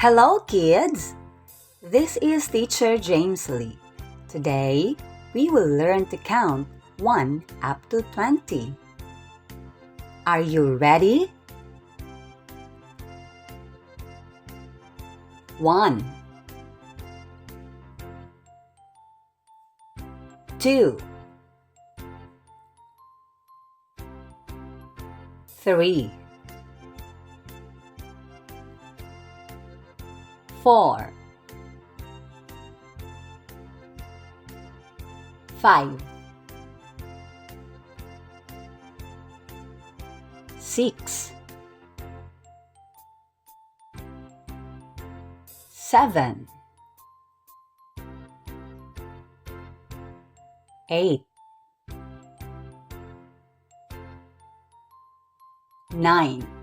Hello, kids! This is Teacher James Lee. Today, we will learn to count 1 up to 20. Are you ready? 1 2 3 4 5 6 7 8 9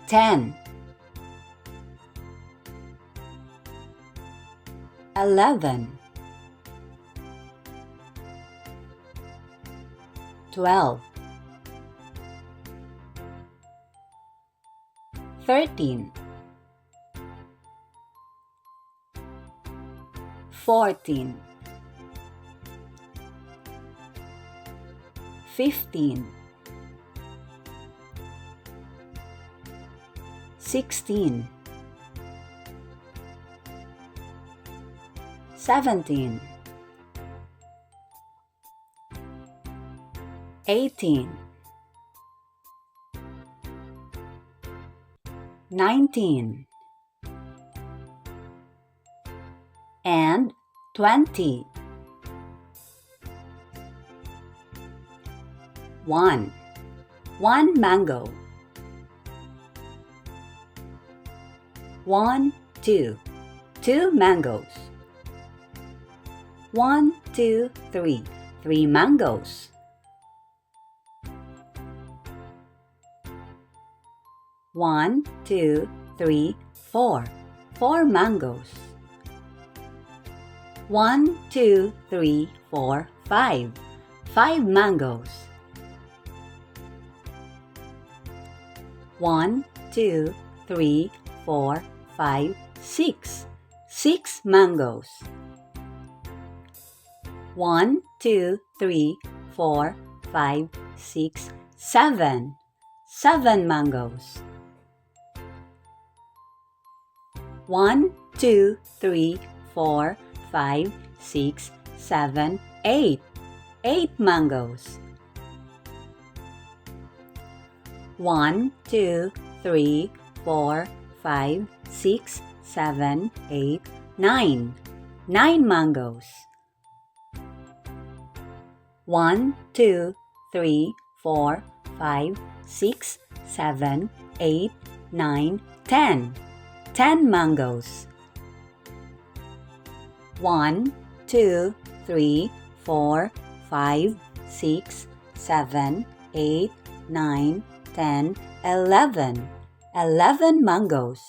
10 11 12 13 14 15 16 17 18 19 and 20. 1 mango. 1 2 mangoes. 1 2 3 mangoes. 1 2 3 4 mangoes. 1 2 3 4 5 mangoes. 1 2 3 4 5 6 mangoes. 1 2 3 4 5 6 7 mangoes. 1 2 3 4 5 6 7 8 mangoes. 1 2 3 4 5 6 7 8 9 mangoes. 1 2 3 4 5 6 7 8 9 10 mangoes. 1 2 3 4 5 6 7 8 9 10 11 mangoes.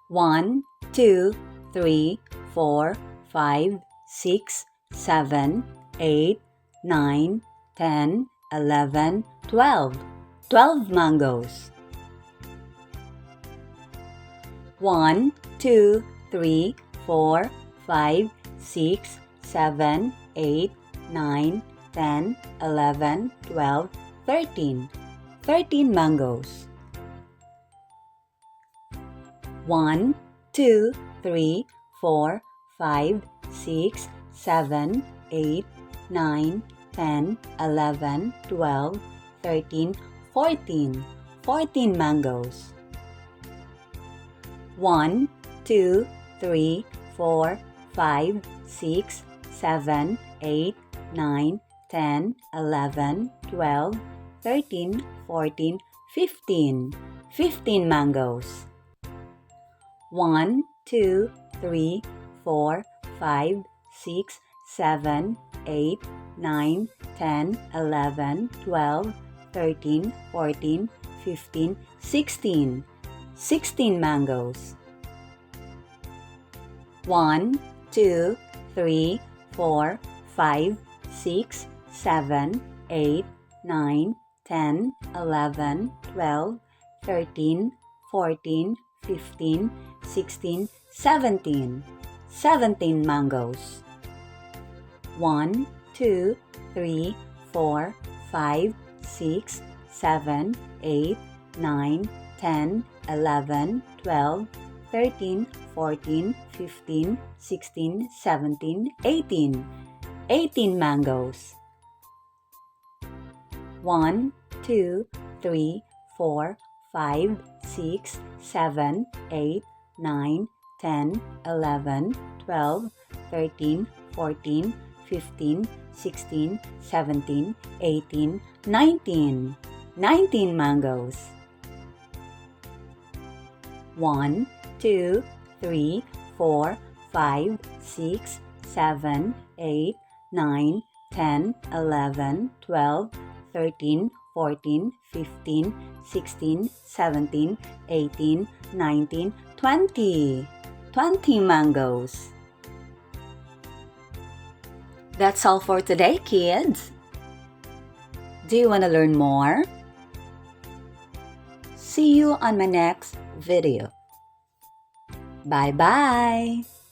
1 2 3 4 5 6 7 8 9 10 11 12 mangoes. 1 2 3 4 5 6 7 8 9 10 11 12 13 mangoes. 1 2 3 4 5 6 7 8 9 10 11 12 13 14 mangoes. 1 2 3 4 5 6 7 8 9 10 11 12 13 14 15 mangoes. 1 2 3 4 5 6 7 8 9 10 11 12 13 14 15 16 mangoes. 1 2 3 4 5 6 7 8 9 10, 11, 12, 13, 14, 15, 16, 17. 17 mangoes. 1, 2, 3, 4, 5, 6, 7, 8, 9, 10, 11, 12, 13, 14, 15, 16, 17, 18. 18 mangoes. 1, 2, 3, 4, 5, 6, 7, 8, 9, 10, 11, 12, 13, 14, 15, 16, 17, 18, 19. 19 mangoes. 1, 2, 3, 4, 5, 6, 7, 8, 9, 10, 11, 12, 13, 14, 15, 16, 17, 18, 19, 20. 20 mangoes. That's all for today, kids. Do you want to learn more? See you on my next video. Bye-bye.